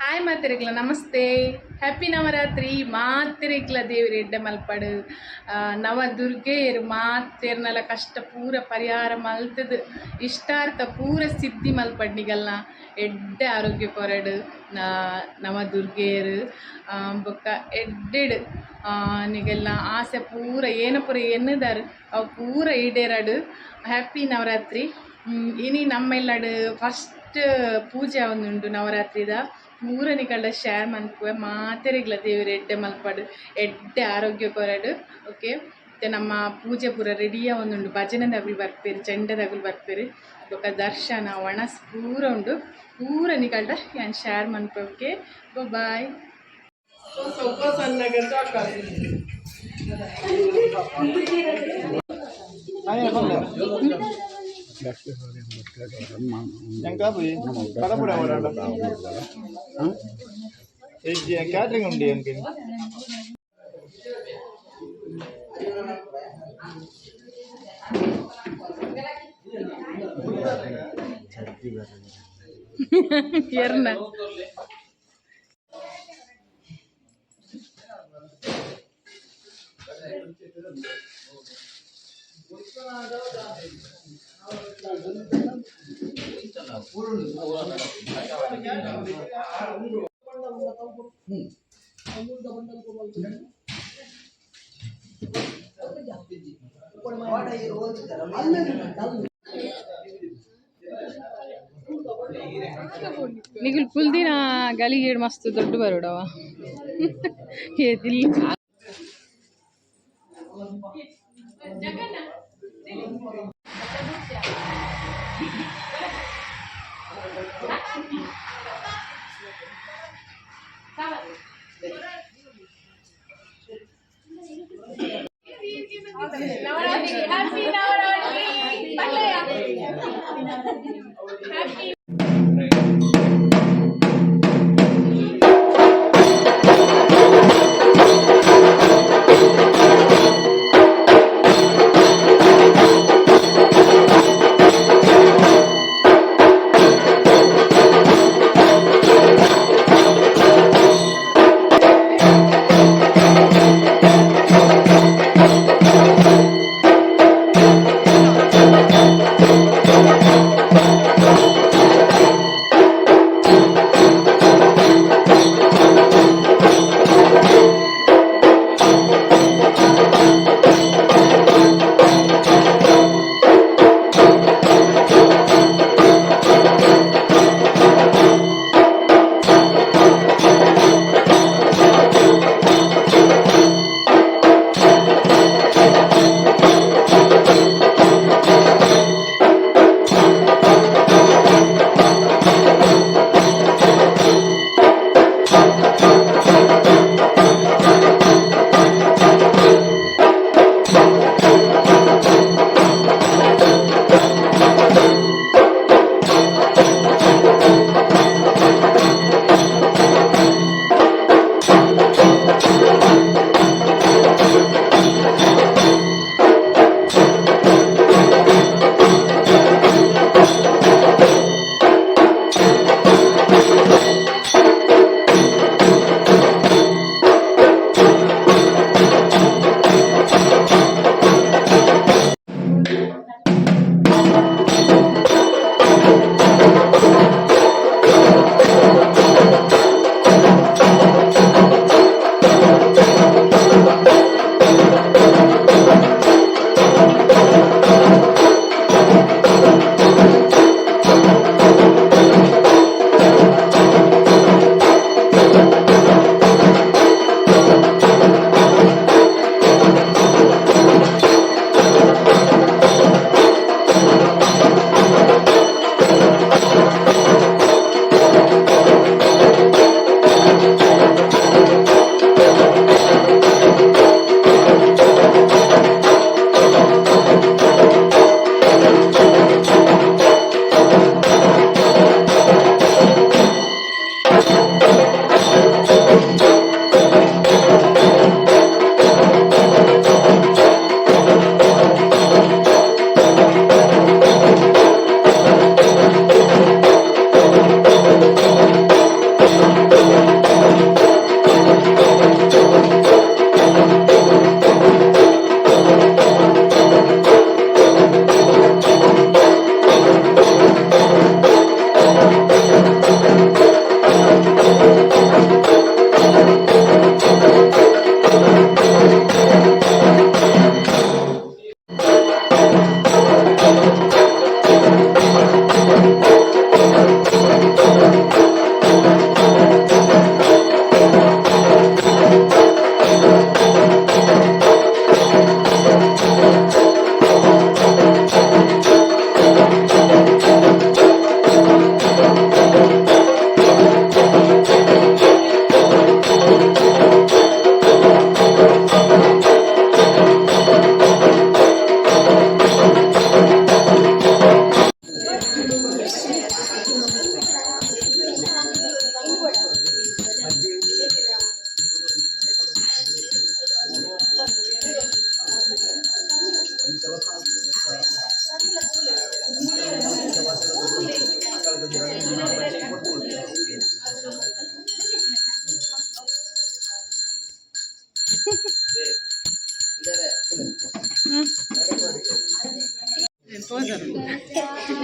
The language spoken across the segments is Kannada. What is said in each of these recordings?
ಹಾಯ್ ಮಾತಿರಿಗ್ಲ ನಮಸ್ತೆ ಹ್ಯಾಪಿ ನವರಾತ್ರಿ ಮಾತಿರಿಗ್ಲ ದೇವ್ರಿ ಎಡ್ಡೆ ಮಲ್ಪಡು ನವದುರ್ಗೆಯರು ಮಾತೇರ್ನಲ ಕಷ್ಟ ಪೂರ ಪರಿಹಾರ ಮಲ್ತದು ಇಷ್ಟಾರ್ಥ ಪೂರ ಸಿದ್ಧಿ ಮಲ್ಪಡ್ನಿಗಲ್ನ ಎಡ್ಡೆ ಆರೋಗ್ಯ ಕೊರಡು ನವದುರ್ಗೆಯರು ಬೊಕ್ಕ ಎಡ್ಡೆಡು ನಿಗೆಲ್ಲ ಆಸೆ ಪೂರ ಏನು ಪೂರ ಎನ್ನದಾರು ಅವು ಪೂರ ಈಡೇರಡು ಹ್ಯಾಪಿ ನವರಾತ್ರಿ ಇನಿ ನಮ್ಮೆಲ್ಲಡು ಫಸ್ಟ್ ಪೂಜೆ ಒಂದುಂಟು ನವರಾತ್ರಿದ ಮೂರನಿಗಳ ಶೇರ್ ಮನ್ಪುವೆ ಮಾತೆರೆಗ್ಲ ದೇವರು ಎಡ್ಡೆ ಮಲ್ಪಡು ಎಡ್ಡೆ ಆರೋಗ್ಯ ಕೊರಡು ಓಕೆ ಮತ್ತು ನಮ್ಮ ಪೂಜೆ ಪೂರ ರೆಡಿಯ ಒಂದುಂಡು ಭಜನೆದಾಗಲು ಬರ್ಪೇರು ಚೆಂಡದಾಗಲು ಬರ್ಪೇರು ಬೊಕ್ಕ ದರ್ಶನ ಒಣಸ್ ಪೂರ ಉಂಡು ಪೂರನಿಗಳ ನಾನು ಶೇರ್ ಮನ್ಪೆ ಓಕೆ ಬಾಯ್. క్యాటరింగ్ ఉంది ఎర్న ನಿಗುಲ್ ಪುಲ್ದಿನ ಗಲಿಗೇಡ್ ಮಸ್ತ್ ದೊಡ್ಡ ಬರೋಡವ ಏದಿಲ್ಲ ಹ್ಯಾಪಿ ನವರಾತ್ರಿ ಹ್ಯಾಪಿ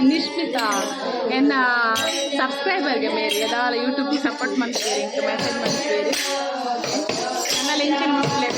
ನಿಶ್ಮಿತಾ ಎನ್ನ ಸಬ್ಸ್ಕ್ರೈಬರ್ಗೆ ಮೇರಿ ಅದಾಲ ಯೂಟ್ಯೂಬ್ಗೆ ಸಪೋರ್ಟ್ ಮಾಡ್ತೀರಿ ಇಂಕ ಮೆಸೇಜ್ ಮಾಡ್ತೀರಿ ನನ್ನ ಲಿಂಕಿನ ಮಕ್ಕಳೇ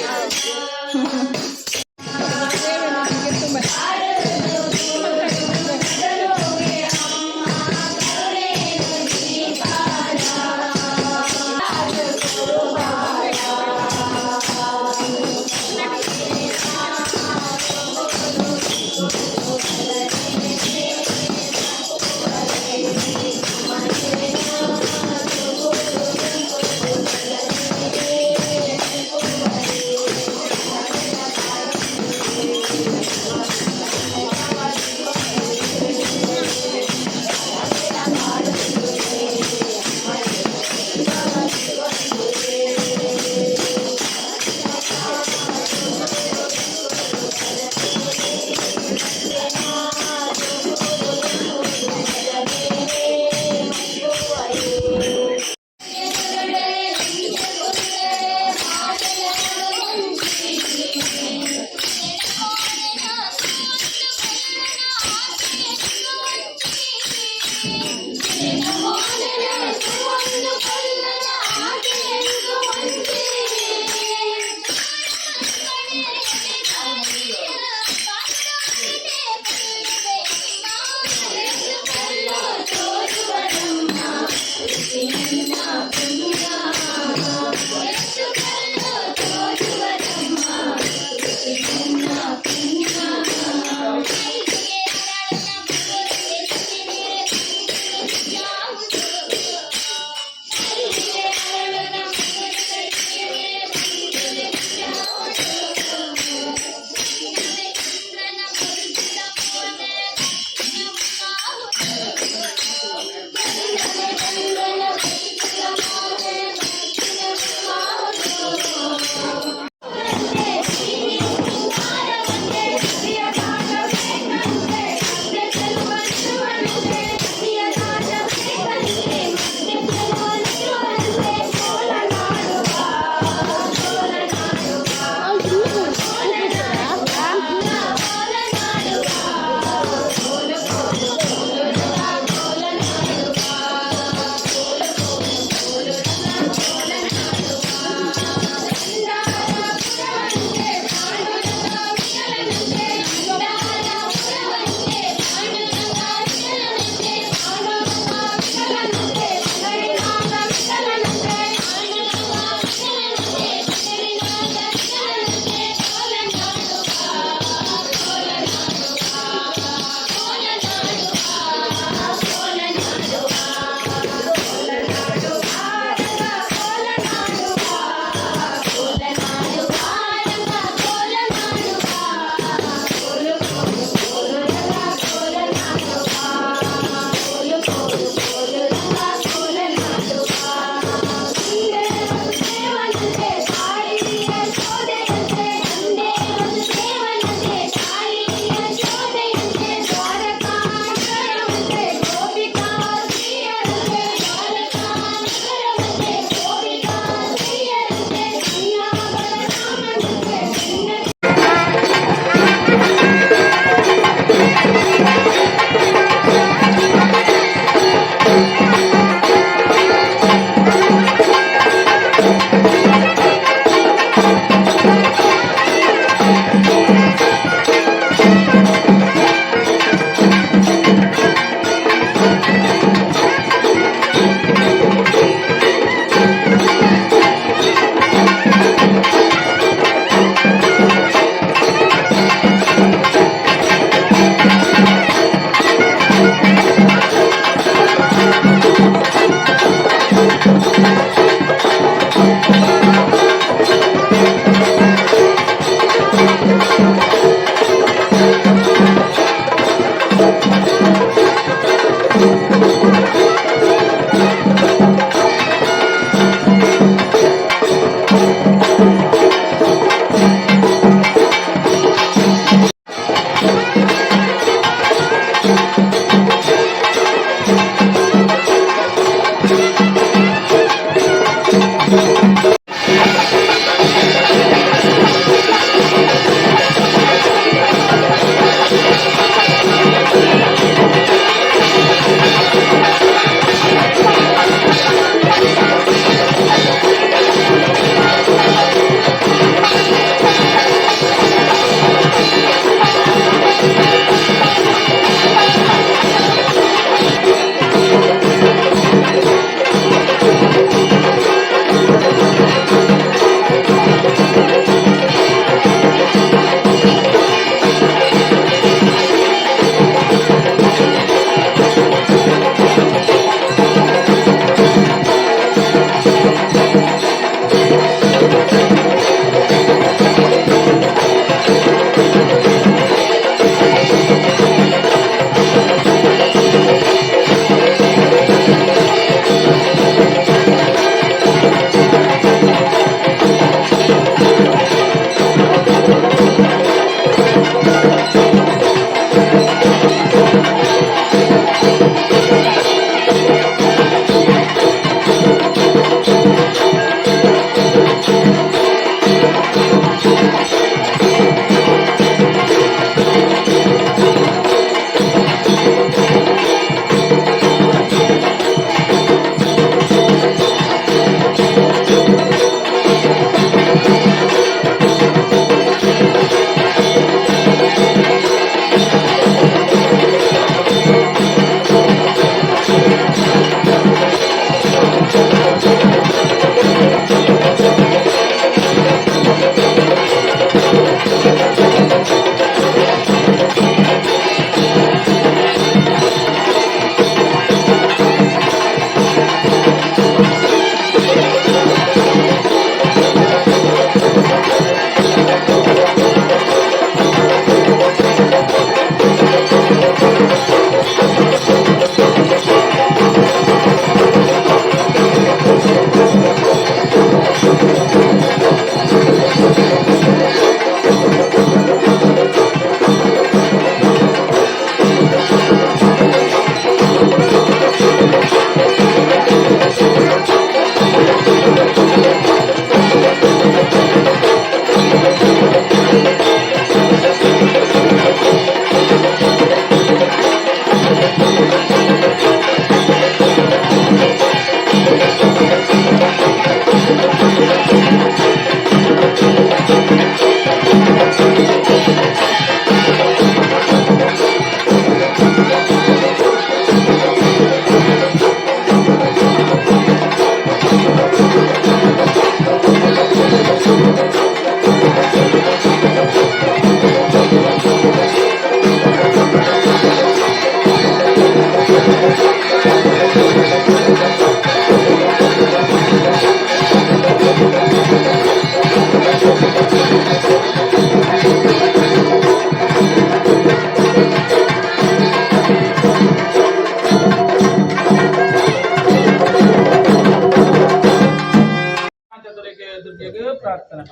ಪ್ರಾರ್ಥನಾ.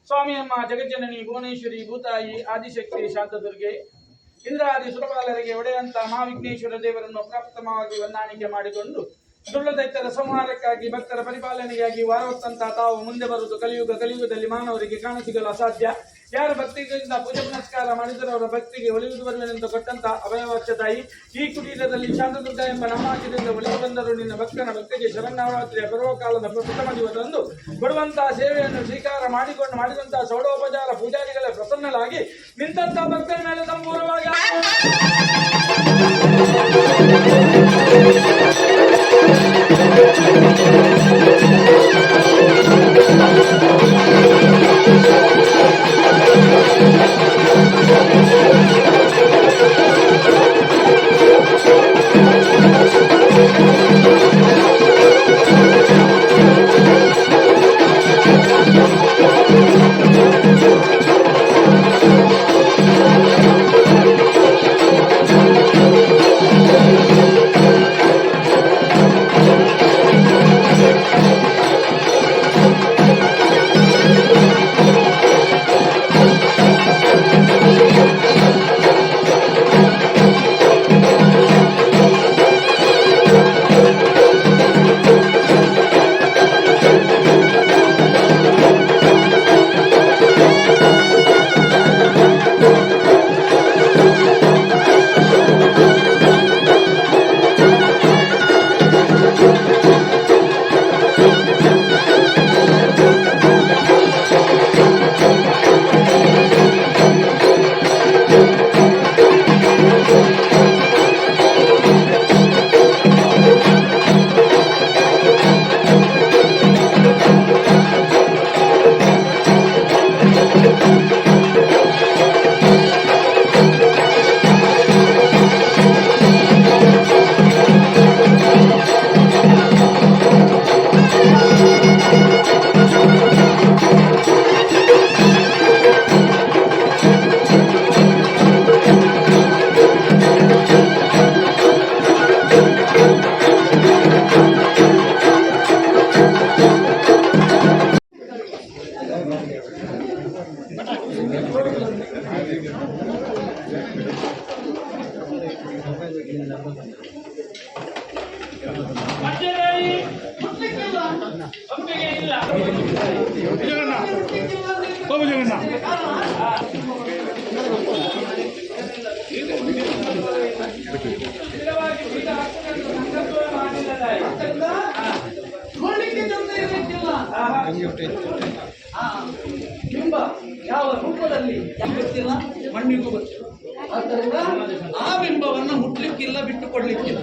ಸ್ವಾಮಿ ಅಮ್ಮ ಜಗಜ್ಜನನಿ ಭುವನೇಶ್ವರಿ ಭೂತಾಯಿ ಆದಿಶಕ್ತಿ ಶಾಂತದುರ್ಗೆ ಇಂದ್ರಾದಿ ಸುರಪಾಲರಿಗೆ ಒಡೆಯಂತ ಮಹಾವಿಘ್ನೇಶ್ವರ ದೇವರನ್ನು ಪ್ರಾಪ್ತವಾಗಿ ಹೊಂದಾಣಿಕೆ ಮಾಡಿಕೊಂಡು ದುರ್ಲದೈತ್ಯರ ಸಂಹಾರಕ್ಕಾಗಿ ಭಕ್ತರ ಪರಿಪಾಲನೆಗಾಗಿ ವಾರವತ್ತಂತ ತಾವು ಮುಂದೆ ಬರುವುದು ಕಲಿಯುಗದಲ್ಲಿ ಮಾನವರಿಗೆ ಕಾಣಸಿಗಲು ಅಸಾಧ್ಯ. ಯಾರು ಭಕ್ತಿಯಿಂದ ಪೂಜೆ ಪುನಸ್ಕಾರ ಮಾಡಿದರೆ ಅವರ ಭಕ್ತಿಗೆ ಒಲಿಯುವುದು ಬರಲೆಂದು ಕೊಟ್ಟಂತ ಅಭಯವಕ್ಷ ತಾಯಿ, ಈ ಕುಟೀರದಲ್ಲಿ ಶಾಂತದುರ್ಗ ಎಂಬ ನಾಮಾಂಕಿತದಿಂದ ಒಲಿದು ಬಂದರು ನಿನ್ನ ಭಕ್ತನ ಭಕ್ತಿಗೆ ಶರನ್ನವರಾತ್ರಿಯ ಪರ್ವಕಾಲದ ಪ್ರಥಮ ದಿವಸದಂದು ಕೊಡುವಂತಹ ಸೇವೆಯನ್ನು ಸ್ವೀಕಾರ ಮಾಡಿದಂತಹ ಸೌಡೋಪಚಾರ ಪೂಜಾರಿಗಳ ಪ್ರಸನ್ನಲಾಗಿ ನಿಂತಹ ಭಕ್ತರ ಮೇಲೆ ಸಂಪೂರ್ಣವಾಗಿ ಒಪ್ಪಿಗೆ ಇಲ್ಲ. ಜಗನ್ನಾಥ ಬಾಬು ಜಗನ್ನಾಥ ಸ್ಥಿರವಾಗಿ ಪೀಠ ಹಾಕಿಕೊಂಡು ಸಂಕಲ್ಪ ಮಾಡಿಲ್ಲದಾಯಿ. ನೋಡ್ಲಿಕ್ಕೆ ಚಂದ ಇರಲಿಕ್ಕಿಲ್ಲ. ಬಿಂಬ ಯಾವ ರೂಪದಲ್ಲಿ ಗೊತ್ತಿಲ್ಲ, ಮಣ್ಣಿಗೂ ಗೊತ್ತಿಲ್ಲ. ಆದ್ದರಿಂದ ಆ ಬಿಂಬವನ್ನ ಮುಟ್ಲಿಕ್ಕಿಲ್ಲ, ಬಿಟ್ಟುಕೊಡ್ಲಿಕ್ಕಿಲ್ಲ.